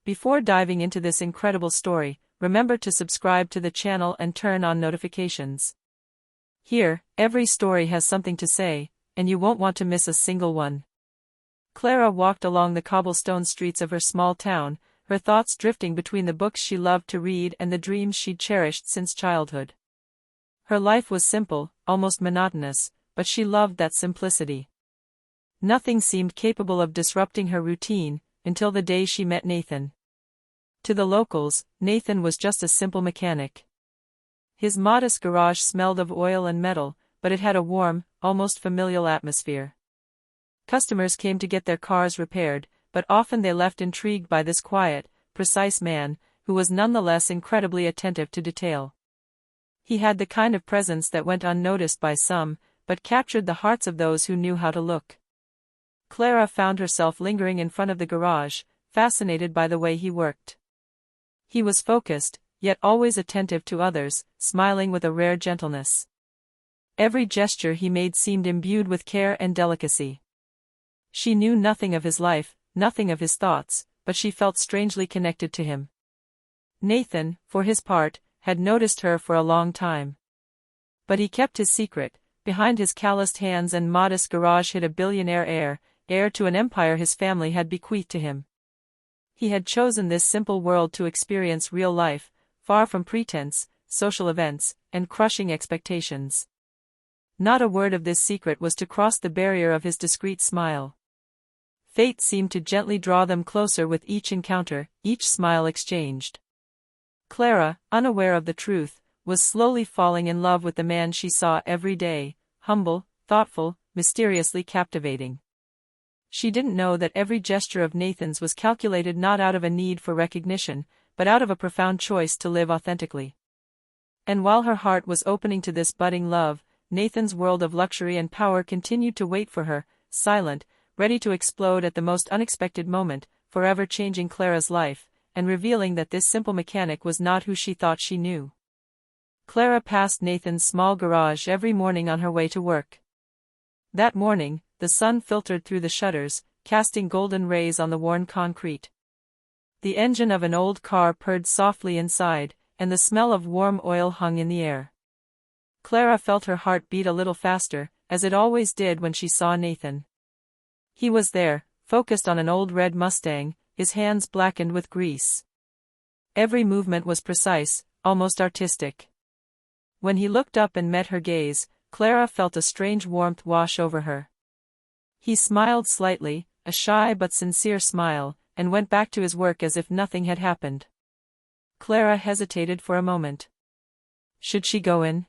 Before diving into this incredible story, remember to subscribe to the channel and turn on notifications. Here, every story has something to say, and you won't want to miss a single one. Clara walked along the cobblestone streets of her small town, her thoughts drifting between the books she loved to read and the dreams she'd cherished since childhood. Her life was simple, almost monotonous, but she loved that simplicity. Nothing seemed capable of disrupting her routine, until the day she met Nathan. To the locals, Nathan was just a simple mechanic. His modest garage smelled of oil and metal, but it had a warm, almost familial atmosphere. Customers came to get their cars repaired, but often they left intrigued by this quiet, precise man, who was nonetheless incredibly attentive to detail. He had the kind of presence that went unnoticed by some, but captured the hearts of those who knew how to look. Clara found herself lingering in front of the garage, fascinated by the way he worked. He was focused, yet always attentive to others, smiling with a rare gentleness. Every gesture he made seemed imbued with care and delicacy. She knew nothing of his life, nothing of his thoughts, but she felt strangely connected to him. Nathan, for his part, had noticed her for a long time. But he kept his secret. Behind his calloused hands and modest garage hid a billionaire heir to an empire his family had bequeathed to him. He had chosen this simple world to experience real life, far from pretense, social events, and crushing expectations. Not a word of this secret was to cross the barrier of his discreet smile. Fate seemed to gently draw them closer with each encounter, each smile exchanged. Clara, unaware of the truth, was slowly falling in love with the man she saw every day, humble, thoughtful, mysteriously captivating. She didn't know that every gesture of Nathan's was calculated not out of a need for recognition, but out of a profound choice to live authentically. And while her heart was opening to this budding love, Nathan's world of luxury and power continued to wait for her, silent, ready to explode at the most unexpected moment, forever changing Clara's life, and revealing that this simple mechanic was not who she thought she knew. Clara passed Nathan's small garage every morning on her way to work. That morning, the sun filtered through the shutters, casting golden rays on the worn concrete. The engine of an old car purred softly inside, and the smell of warm oil hung in the air. Clara felt her heart beat a little faster, as it always did when she saw Nathan. He was there, focused on an old red Mustang, his hands blackened with grease. Every movement was precise, almost artistic. When he looked up and met her gaze, Clara felt a strange warmth wash over her. He smiled slightly, a shy but sincere smile, and went back to his work as if nothing had happened. Clara hesitated for a moment. Should she go in?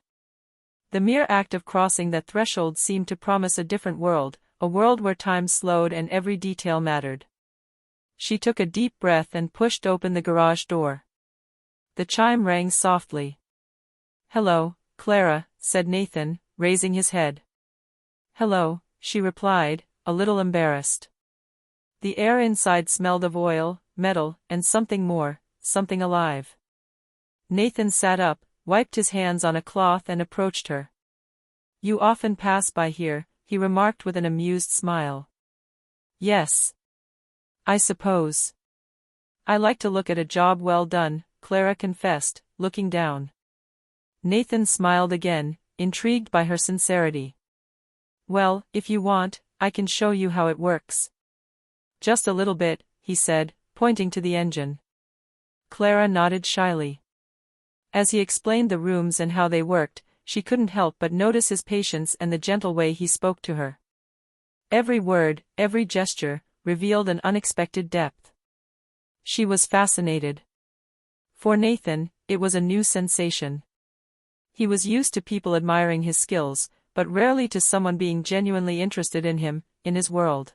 The mere act of crossing that threshold seemed to promise a different world, a world where time slowed and every detail mattered. She took a deep breath and pushed open the garage door. The chime rang softly. "Hello, Clara," said Nathan, raising his head. "Hello," she replied, a little embarrassed. The air inside smelled of oil, metal, and something more, something alive. Nathan sat up, wiped his hands on a cloth and approached her. "You often pass by here," he remarked with an amused smile. "Yes. I suppose. I like to look at a job well done," Clara confessed, looking down. Nathan smiled again, intrigued by her sincerity. "Well, if you want, I can show you how it works." "Just a little bit," he said, pointing to the engine. Clara nodded shyly. As he explained the rooms and how they worked, she couldn't help but notice his patience and the gentle way he spoke to her. Every word, every gesture, revealed an unexpected depth. She was fascinated. For Nathan, it was a new sensation. He was used to people admiring his skills, but rarely to someone being genuinely interested in him, in his world.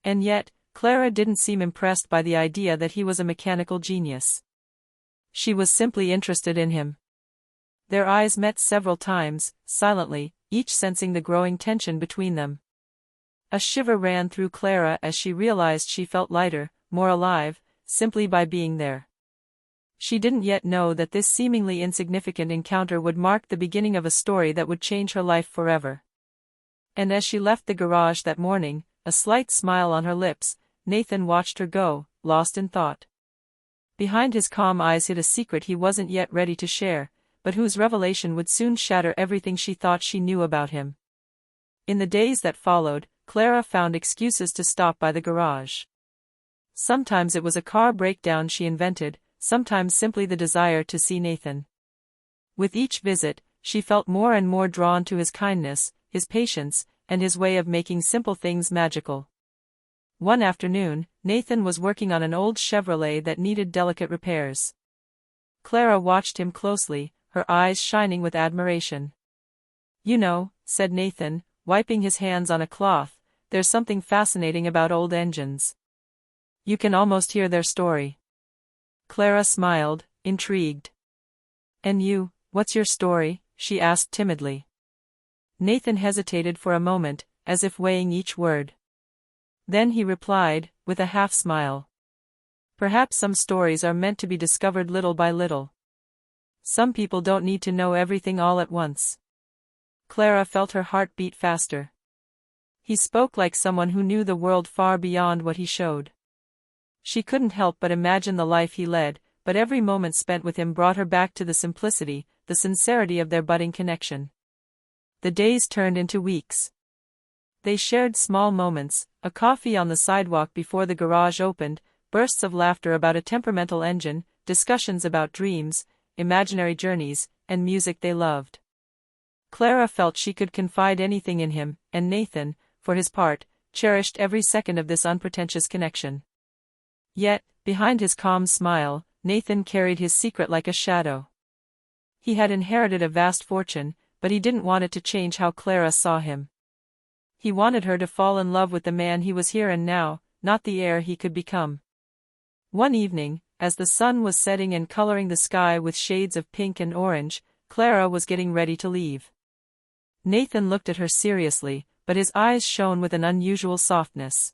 And yet, Clara didn't seem impressed by the idea that he was a mechanical genius. She was simply interested in him. Their eyes met several times, silently, each sensing the growing tension between them. A shiver ran through Clara as she realized she felt lighter, more alive, simply by being there. She didn't yet know that this seemingly insignificant encounter would mark the beginning of a story that would change her life forever. And as she left the garage that morning, a slight smile on her lips, Nathan watched her go, lost in thought. Behind his calm eyes hid a secret he wasn't yet ready to share, but whose revelation would soon shatter everything she thought she knew about him. In the days that followed, Clara found excuses to stop by the garage. Sometimes it was a car breakdown she invented, sometimes simply the desire to see Nathan. With each visit, she felt more and more drawn to his kindness, his patience, and his way of making simple things magical. One afternoon, Nathan was working on an old Chevrolet that needed delicate repairs. Clara watched him closely, her eyes shining with admiration. "You know," said Nathan, wiping his hands on a cloth, "there's something fascinating about old engines. You can almost hear their story." Clara smiled, intrigued. "And you, what's your story?" she asked timidly. Nathan hesitated for a moment, as if weighing each word. Then he replied, with a half-smile. "Perhaps some stories are meant to be discovered little by little. Some people don't need to know everything all at once." Clara felt her heart beat faster. He spoke like someone who knew the world far beyond what he showed. She couldn't help but imagine the life he led, but every moment spent with him brought her back to the simplicity, the sincerity of their budding connection. The days turned into weeks. They shared small moments, a coffee on the sidewalk before the garage opened, bursts of laughter about a temperamental engine, discussions about dreams, imaginary journeys, and music they loved. Clara felt she could confide anything in him, and Nathan, for his part, cherished every second of this unpretentious connection. Yet, behind his calm smile, Nathan carried his secret like a shadow. He had inherited a vast fortune, but he didn't want it to change how Clara saw him. He wanted her to fall in love with the man he was here and now, not the heir he could become. One evening, as the sun was setting and coloring the sky with shades of pink and orange, Clara was getting ready to leave. Nathan looked at her seriously, but his eyes shone with an unusual softness.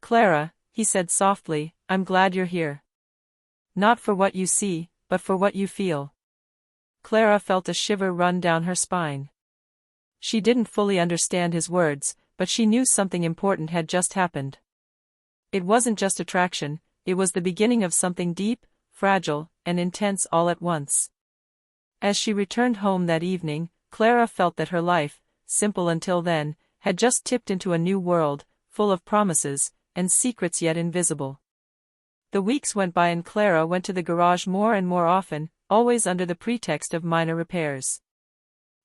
"Clara," he said softly, "I'm glad you're here. Not for what you see, but for what you feel." Clara felt a shiver run down her spine. She didn't fully understand his words, but she knew something important had just happened. It wasn't just attraction, it was the beginning of something deep, fragile, and intense all at once. As she returned home that evening, Clara felt that her life, simple until then, had just tipped into a new world, full of promises, and secrets yet invisible. The weeks went by and Clara went to the garage more and more often, always under the pretext of minor repairs.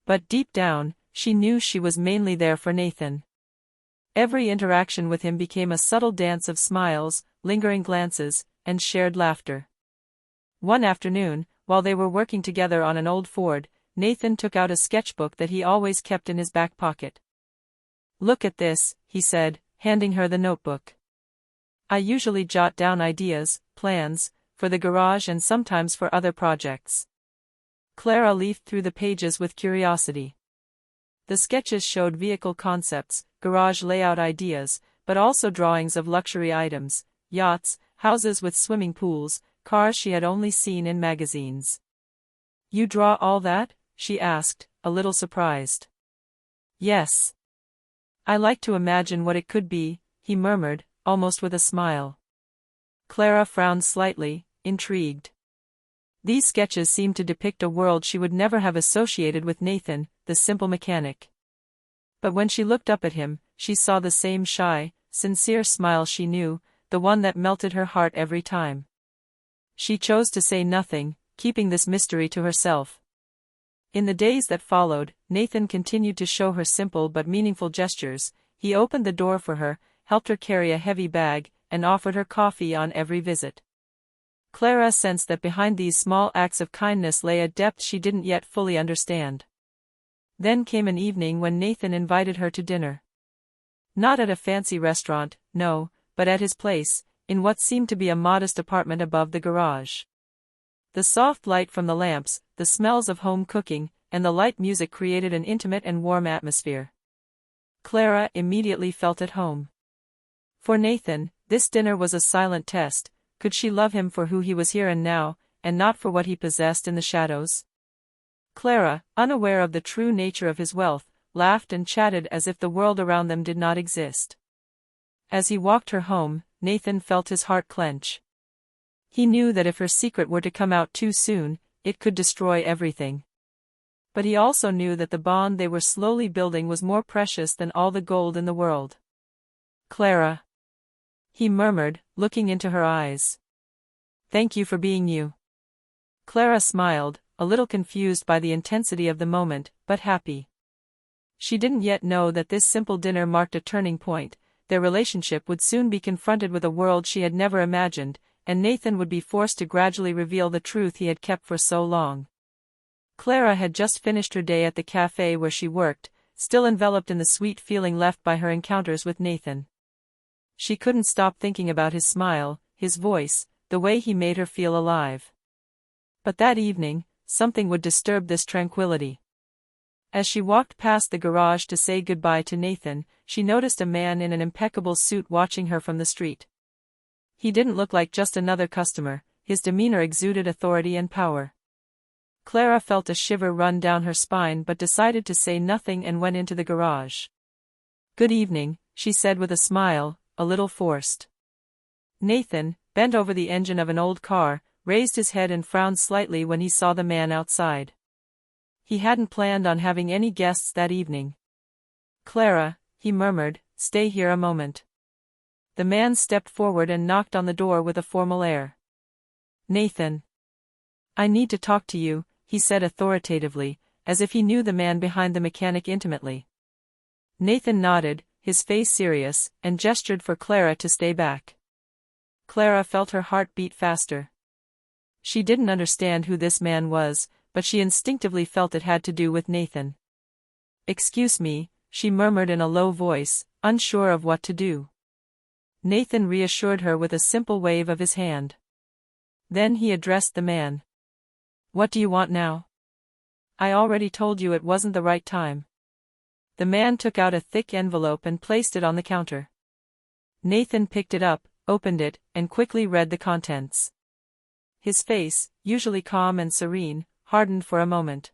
But deep down, she knew she was mainly there for Nathan. Every interaction with him became a subtle dance of smiles, lingering glances, and shared laughter. One afternoon, while they were working together on an old Ford, Nathan took out a sketchbook that he always kept in his back pocket. "Look at this," he said, handing her the notebook. "I usually jot down ideas, plans, for the garage and sometimes for other projects." Clara leafed through the pages with curiosity. The sketches showed vehicle concepts, garage layout ideas, but also drawings of luxury items, yachts, houses with swimming pools, cars she had only seen in magazines. "You draw all that?" she asked, a little surprised. "Yes. I like to imagine what it could be," he murmured, almost with a smile. Clara frowned slightly, intrigued. These sketches seemed to depict a world she would never have associated with Nathan, the simple mechanic. But when she looked up at him, she saw the same shy, sincere smile she knew, the one that melted her heart every time. She chose to say nothing, keeping this mystery to herself. In the days that followed, Nathan continued to show her simple but meaningful gestures. He opened the door for her, helped her carry a heavy bag, and offered her coffee on every visit. Clara sensed that behind these small acts of kindness lay a depth she didn't yet fully understand. Then came an evening when Nathan invited her to dinner. Not at a fancy restaurant, no, but at his place, in what seemed to be a modest apartment above the garage. The soft light from the lamps, the smells of home cooking, and the light music created an intimate and warm atmosphere. Clara immediately felt at home. For Nathan, this dinner was a silent test. Could she love him for who he was here and now, and not for what he possessed in the shadows? Clara, unaware of the true nature of his wealth, laughed and chatted as if the world around them did not exist. As he walked her home, Nathan felt his heart clench. He knew that if her secret were to come out too soon, it could destroy everything. But he also knew that the bond they were slowly building was more precious than all the gold in the world. "Clara," he murmured, looking into her eyes. "Thank you for being you." Clara smiled, a little confused by the intensity of the moment, but happy. She didn't yet know that this simple dinner marked a turning point. Their relationship would soon be confronted with a world she had never imagined, and Nathan would be forced to gradually reveal the truth he had kept for so long. Clara had just finished her day at the cafe where she worked, still enveloped in the sweet feeling left by her encounters with Nathan. She couldn't stop thinking about his smile, his voice, the way he made her feel alive. But that evening, something would disturb this tranquility. As she walked past the garage to say goodbye to Nathan, she noticed a man in an impeccable suit watching her from the street. He didn't look like just another customer, his demeanor exuded authority and power. Clara felt a shiver run down her spine but decided to say nothing and went into the garage. "Good evening," she said with a smile, a little forced. Nathan, bent over the engine of an old car, raised his head and frowned slightly when he saw the man outside. He hadn't planned on having any guests that evening. "Clara," he murmured, "stay here a moment." The man stepped forward and knocked on the door with a formal air. "Nathan. I need to talk to you," he said authoritatively, as if he knew the man behind the mechanic intimately. Nathan nodded, his face serious, and gestured for Clara to stay back. Clara felt her heart beat faster. She didn't understand who this man was, but she instinctively felt it had to do with Nathan. "Excuse me," she murmured in a low voice, unsure of what to do. Nathan reassured her with a simple wave of his hand. Then he addressed the man. "What do you want now?" "I already told you it wasn't the right time." The man took out a thick envelope and placed it on the counter. Nathan picked it up, opened it, and quickly read the contents. His face, usually calm and serene, hardened for a moment.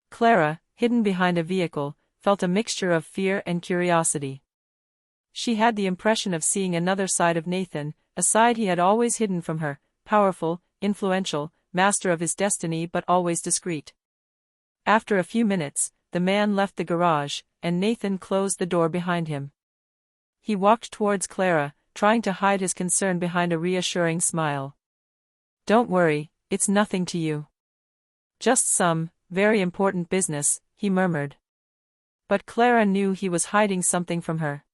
Clara, hidden behind a vehicle, felt a mixture of fear and curiosity. She had the impression of seeing another side of Nathan, a side he had always hidden from her, powerful, influential, master of his destiny but always discreet. After a few minutes, the man left the garage, and Nathan closed the door behind him. He walked towards Clara, trying to hide his concern behind a reassuring smile. "Don't worry, it's nothing to you. Just some, very important business," he murmured. But Clara knew he was hiding something from her.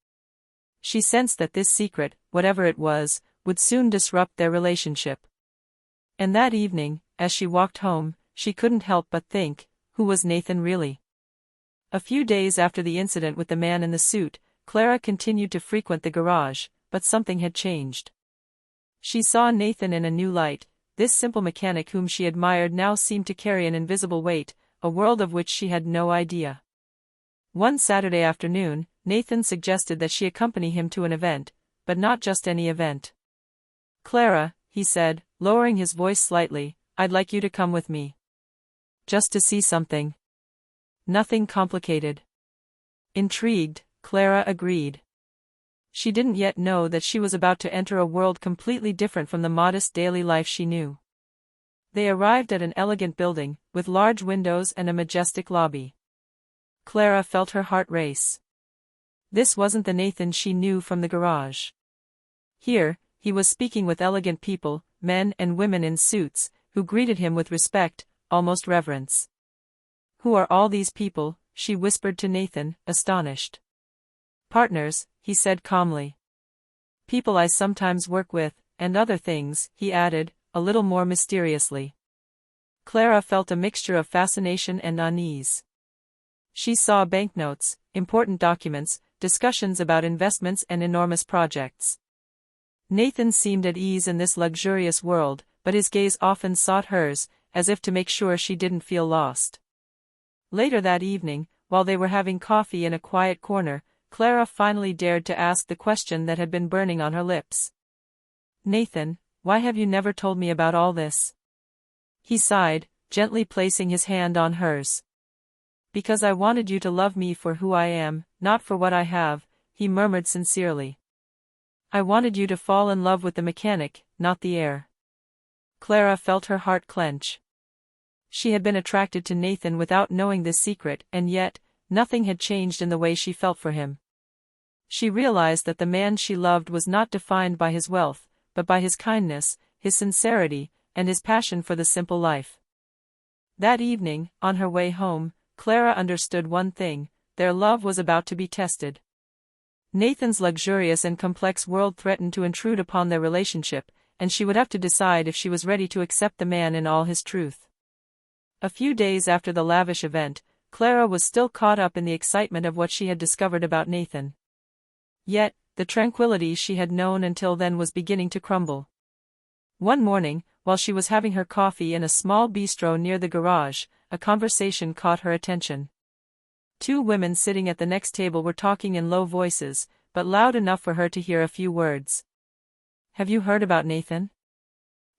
She sensed that this secret, whatever it was, would soon disrupt their relationship. And that evening, as she walked home, she couldn't help but think, who was Nathan really? A few days after the incident with the man in the suit, Clara continued to frequent the garage, but something had changed. She saw Nathan in a new light. This simple mechanic whom she admired now seemed to carry an invisible weight, a world of which she had no idea. One Saturday afternoon, Nathan suggested that she accompany him to an event, but not just any event. "Clara," he said, lowering his voice slightly, "I'd like you to come with me. Just to see something. Nothing complicated." Intrigued, Clara agreed. She didn't yet know that she was about to enter a world completely different from the modest daily life she knew. They arrived at an elegant building, with large windows and a majestic lobby. Clara felt her heart race. This wasn't the Nathan she knew from the garage. Here, he was speaking with elegant people, men and women in suits, who greeted him with respect, almost reverence. "Who are all these people?" she whispered to Nathan, astonished. "Partners," he said calmly. "People I sometimes work with, and other things," he added, a little more mysteriously. Clara felt a mixture of fascination and unease. She saw banknotes, important documents, discussions about investments and enormous projects. Nathan seemed at ease in this luxurious world, but his gaze often sought hers, as if to make sure she didn't feel lost. Later that evening, while they were having coffee in a quiet corner, Clara finally dared to ask the question that had been burning on her lips. "Nathan, why have you never told me about all this?" He sighed, gently placing his hand on hers. "Because I wanted you to love me for who I am, not for what I have," he murmured sincerely. "I wanted you to fall in love with the mechanic, not the heir." Clara felt her heart clench. She had been attracted to Nathan without knowing this secret, and yet, nothing had changed in the way she felt for him. She realized that the man she loved was not defined by his wealth, but by his kindness, his sincerity, and his passion for the simple life. That evening, on her way home, Clara understood one thing: their love was about to be tested. Nathan's luxurious and complex world threatened to intrude upon their relationship, and she would have to decide if she was ready to accept the man in all his truth. A few days after the lavish event, Clara was still caught up in the excitement of what she had discovered about Nathan. Yet, the tranquility she had known until then was beginning to crumble. One morning, while she was having her coffee in a small bistro near the garage, a conversation caught her attention. Two women sitting at the next table were talking in low voices, but loud enough for her to hear a few words. "Have you heard about Nathan?"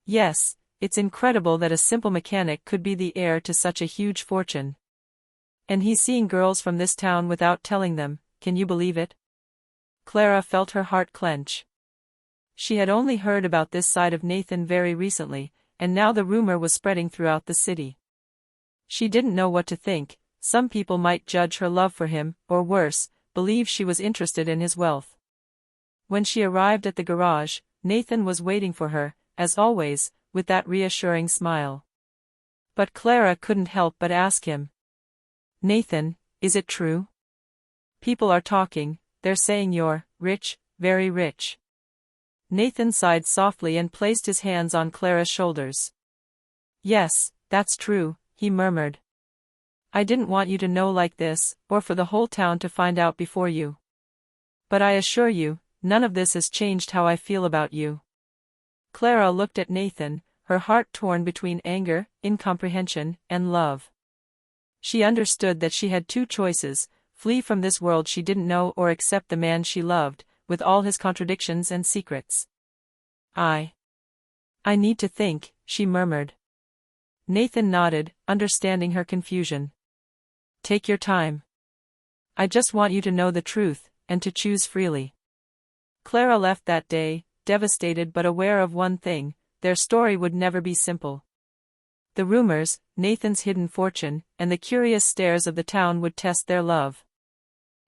"Yes, it's incredible that a simple mechanic could be the heir to such a huge fortune. And he's seeing girls from this town without telling them, can you believe it?" Clara felt her heart clench. She had only heard about this side of Nathan very recently, and now the rumor was spreading throughout the city. She didn't know what to think. Some people might judge her love for him, or worse, believe she was interested in his wealth. When she arrived at the garage, Nathan was waiting for her, as always, with that reassuring smile. But Clara couldn't help but ask him, "Nathan, is it true? People are talking, they're saying you're rich, very rich." Nathan sighed softly and placed his hands on Clara's shoulders. "Yes, that's true," he murmured. "I didn't want you to know like this, or for the whole town to find out before you. But I assure you, none of this has changed how I feel about you." Clara looked at Nathan, her heart torn between anger, incomprehension, and love. She understood that she had two choices: flee from this world she didn't know, or accept the man she loved, with all his contradictions and secrets. I need to think," she murmured. Nathan nodded, understanding her confusion. "Take your time. I just want you to know the truth, and to choose freely." Clara left that day, devastated but aware of one thing: their story would never be simple. The rumors, Nathan's hidden fortune, and the curious stares of the town would test their love.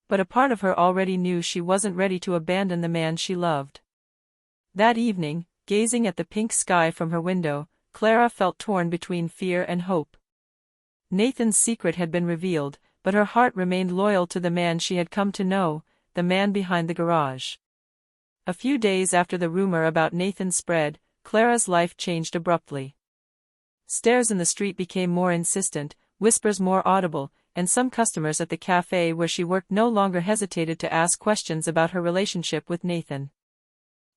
But a part of her already knew she wasn't ready to abandon the man she loved. That evening, gazing at the pink sky from her window, Clara felt torn between fear and hope. Nathan's secret had been revealed, but her heart remained loyal to the man she had come to know, the man behind the garage. A few days after the rumor about Nathan spread, Clara's life changed abruptly. Stares in the street became more insistent, whispers more audible, and some customers at the cafe where she worked no longer hesitated to ask questions about her relationship with Nathan.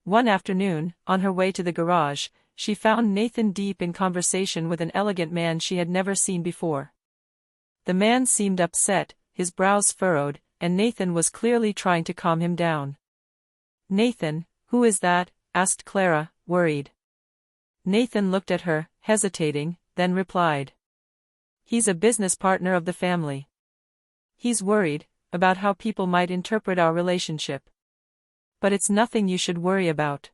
One afternoon, on her way to the garage, she found Nathan deep in conversation with an elegant man she had never seen before. The man seemed upset, his brows furrowed, and Nathan was clearly trying to calm him down. "Nathan, who is that?" asked Clara, worried. Nathan looked at her, hesitating, then replied, "He's a business partner of the family. He's worried about how people might interpret our relationship. But it's nothing you should worry about."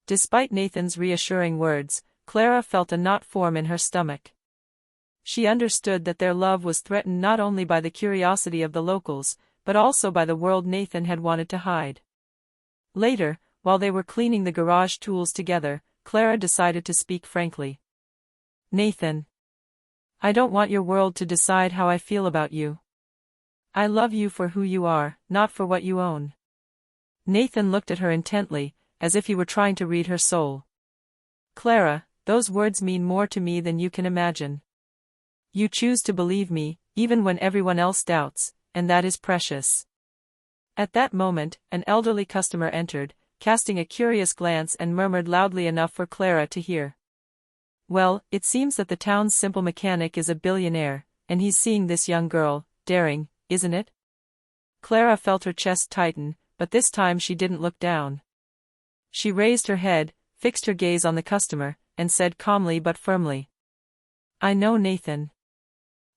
Despite Nathan's reassuring words, Clara felt a knot form in her stomach. She understood that their love was threatened not only by the curiosity of the locals, but also by the world Nathan had wanted to hide. Later, while they were cleaning the garage tools together, Clara decided to speak frankly. "Nathan, I don't want your world to decide how I feel about you. I love you for who you are, not for what you own." Nathan looked at her intently, as if he were trying to read her soul. "Clara, those words mean more to me than you can imagine. You choose to believe me, even when everyone else doubts, and that is precious." At that moment, an elderly customer entered, casting a curious glance and murmured loudly enough for Clara to hear. "Well, it seems that the town's simple mechanic is a billionaire, and he's seeing this young girl. Daring, isn't it?" Clara felt her chest tighten, but this time she didn't look down. She raised her head, fixed her gaze on the customer, and said calmly but firmly, "I know Nathan.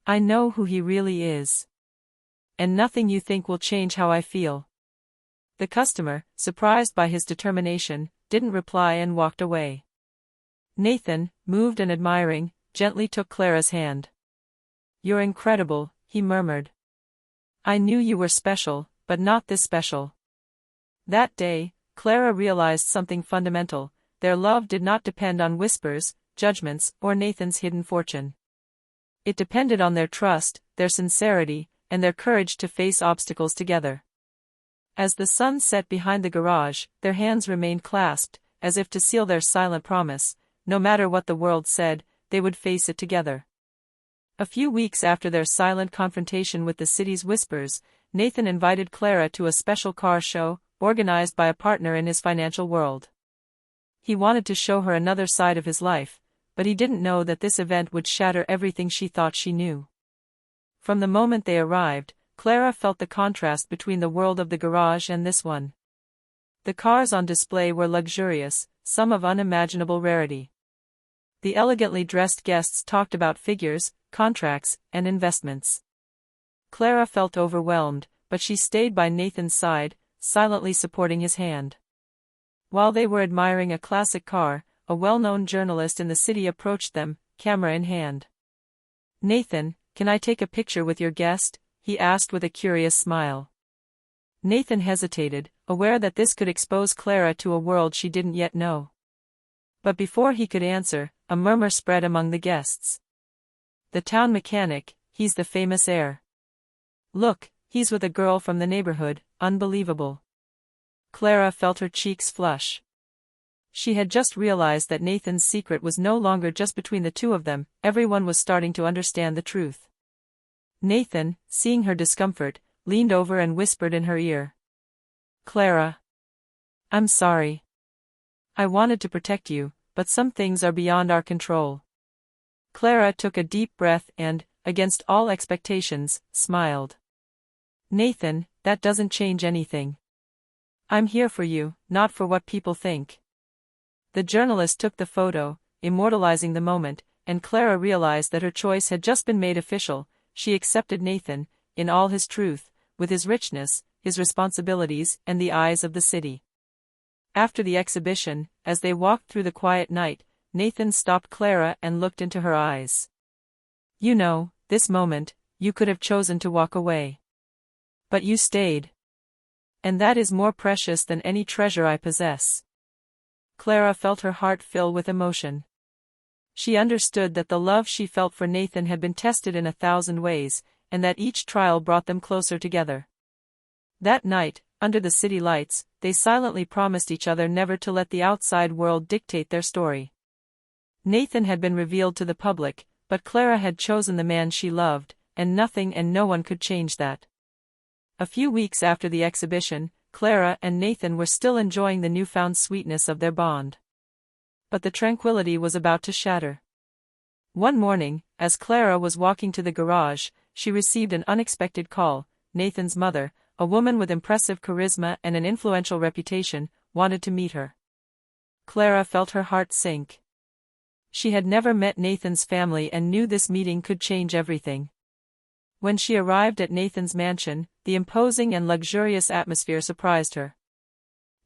I know who he really is. And nothing you think will change how I feel." The customer, surprised by his determination, didn't reply and walked away. Nathan, moved and admiring, gently took Clara's hand. "You're incredible," he murmured. "I knew you were special, but not this special." That day, Clara realized something fundamental: their love did not depend on whispers, judgments, or Nathan's hidden fortune. It depended on their trust, their sincerity, and their courage to face obstacles together. As the sun set behind the garage, their hands remained clasped, as if to seal their silent promise: no matter what the world said, they would face it together. A few weeks after their silent confrontation with the city's whispers, Nathan invited Clara to a special car show, organized by a partner in his financial world. He wanted to show her another side of his life, but he didn't know that this event would shatter everything she thought she knew. From the moment they arrived, Clara felt the contrast between the world of the garage and this one. The cars on display were luxurious, some of unimaginable rarity. The elegantly dressed guests talked about figures, contracts, and investments. Clara felt overwhelmed, but she stayed by Nathan's side, silently supporting his hand. While they were admiring a classic car, a well-known journalist in the city approached them, camera in hand. "Nathan, can I take a picture with your guest?" he asked with a curious smile. Nathan hesitated, aware that this could expose Clara to a world she didn't yet know. But before he could answer, a murmur spread among the guests. "The town mechanic, he's the famous heir. Look, he's with a girl from the neighborhood, unbelievable." Clara felt her cheeks flush. She had just realized that Nathan's secret was no longer just between the two of them; everyone was starting to understand the truth. Nathan, seeing her discomfort, leaned over and whispered in her ear. "Clara. I'm sorry. I wanted to protect you, but some things are beyond our control." Clara took a deep breath and, against all expectations, smiled. "Nathan, that doesn't change anything. I'm here for you, not for what people think." The journalist took the photo, immortalizing the moment, and Clara realized that her choice had just been made official. She accepted Nathan, in all his truth, with his richness, his responsibilities, and the eyes of the city. After the exhibition, as they walked through the quiet night, Nathan stopped Clara and looked into her eyes. "You know, this moment, you could have chosen to walk away. But you stayed. And that is more precious than any treasure I possess." Clara felt her heart fill with emotion. She understood that the love she felt for Nathan had been tested in 1,000 ways, and that each trial brought them closer together. That night, under the city lights, they silently promised each other never to let the outside world dictate their story. Nathan had been revealed to the public, but Clara had chosen the man she loved, and nothing and no one could change that. A few weeks after the exhibition, Clara and Nathan were still enjoying the newfound sweetness of their bond. But the tranquility was about to shatter. One morning, as Clara was walking to the garage, she received an unexpected call. Nathan's mother, a woman with impressive charisma and an influential reputation, wanted to meet her. Clara felt her heart sink. She had never met Nathan's family and knew this meeting could change everything. When she arrived at Nathan's mansion, the imposing and luxurious atmosphere surprised her.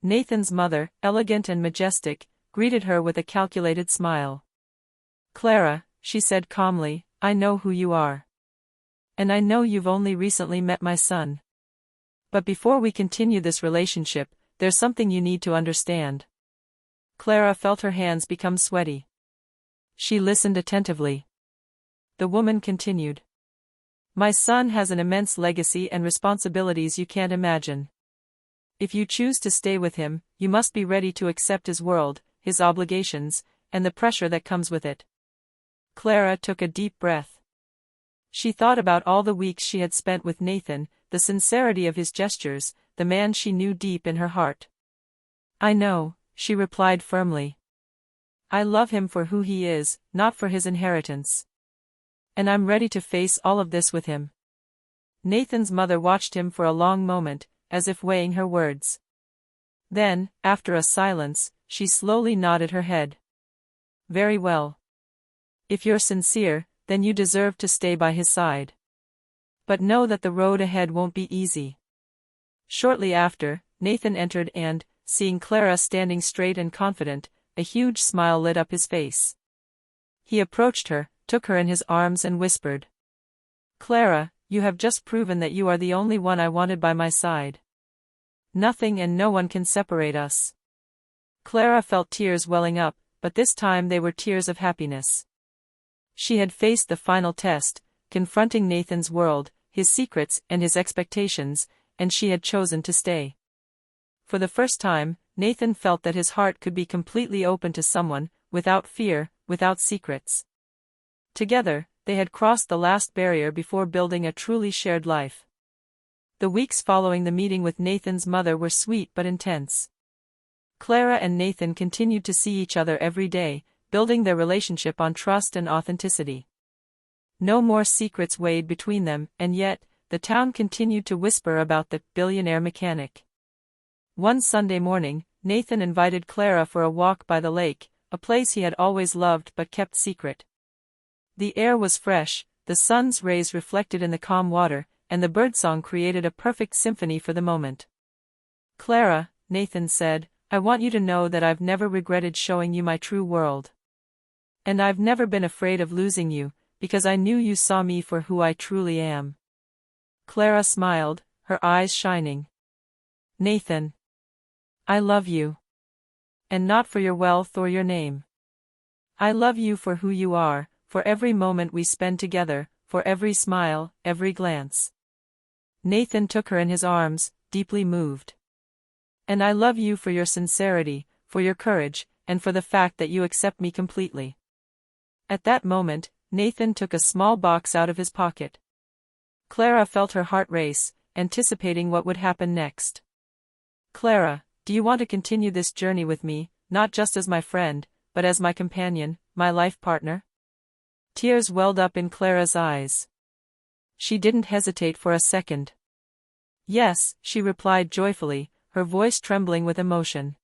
Nathan's mother, elegant and majestic, greeted her with a calculated smile. "Clara," she said calmly, "I know who you are. And I know you've only recently met my son. But before we continue this relationship, there's something you need to understand." Clara felt her hands become sweaty. She listened attentively. The woman continued. "My son has an immense legacy and responsibilities you can't imagine. If you choose to stay with him, you must be ready to accept his world, his obligations, and the pressure that comes with it." Clara took a deep breath. She thought about all the weeks she had spent with Nathan, the sincerity of his gestures, the man she knew deep in her heart. "I know," she replied firmly. "I love him for who he is, not for his inheritance. And I'm ready to face all of this with him." Nathan's mother watched him for a long moment, as if weighing her words. Then, after a silence, she slowly nodded her head. "Very well. If you're sincere, then you deserve to stay by his side. But know that the road ahead won't be easy." Shortly after, Nathan entered and, seeing Clara standing straight and confident, a huge smile lit up his face. He approached her, took her in his arms and whispered, "Clara, you have just proven that you are the only one I wanted by my side. Nothing and no one can separate us." Clara felt tears welling up, but this time they were tears of happiness. She had faced the final test, confronting Nathan's world, his secrets and his expectations, and she had chosen to stay. For the first time, Nathan felt that his heart could be completely open to someone, without fear, without secrets. Together, they had crossed the last barrier before building a truly shared life. The weeks following the meeting with Nathan's mother were sweet but intense. Clara and Nathan continued to see each other every day, building their relationship on trust and authenticity. No more secrets weighed between them, and yet, the town continued to whisper about the billionaire mechanic. One Sunday morning, Nathan invited Clara for a walk by the lake, a place he had always loved but kept secret. The air was fresh, the sun's rays reflected in the calm water, and the birdsong created a perfect symphony for the moment. "Clara," Nathan said, "I want you to know that I've never regretted showing you my true world. And I've never been afraid of losing you, because I knew you saw me for who I truly am." Clara smiled, her eyes shining. "Nathan, I love you. And not for your wealth or your name. I love you for who you are, for every moment we spend together, for every smile, every glance." Nathan took her in his arms, deeply moved. "And I love you for your sincerity, for your courage, and for the fact that you accept me completely." At that moment, Nathan took a small box out of his pocket. Clara felt her heart race, anticipating what would happen next. "Clara, do you want to continue this journey with me, not just as my friend, but as my companion, my life partner?" Tears welled up in Clara's eyes. She didn't hesitate for a second. "Yes," she replied joyfully, her voice trembling with emotion.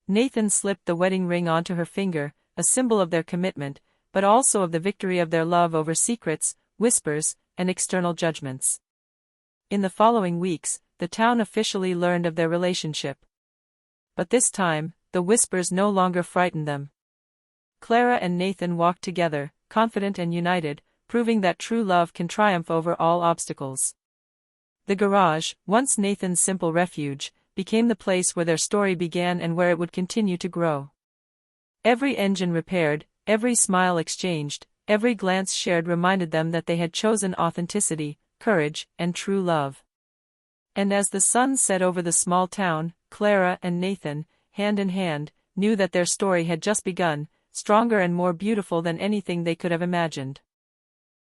Nathan slipped the wedding ring onto her finger, a symbol of their commitment, but also of the victory of their love over secrets, whispers, and external judgments. In the following weeks, the town officially learned of their relationship. But this time, the whispers no longer frightened them. Clara and Nathan walked together, confident and united, proving that true love can triumph over all obstacles. The garage, once Nathan's simple refuge, became the place where their story began and where it would continue to grow. Every engine repaired, every smile exchanged, every glance shared reminded them that they had chosen authenticity, courage, and true love. And as the sun set over the small town, Clara and Nathan, hand in hand, knew that their story had just begun, stronger and more beautiful than anything they could have imagined.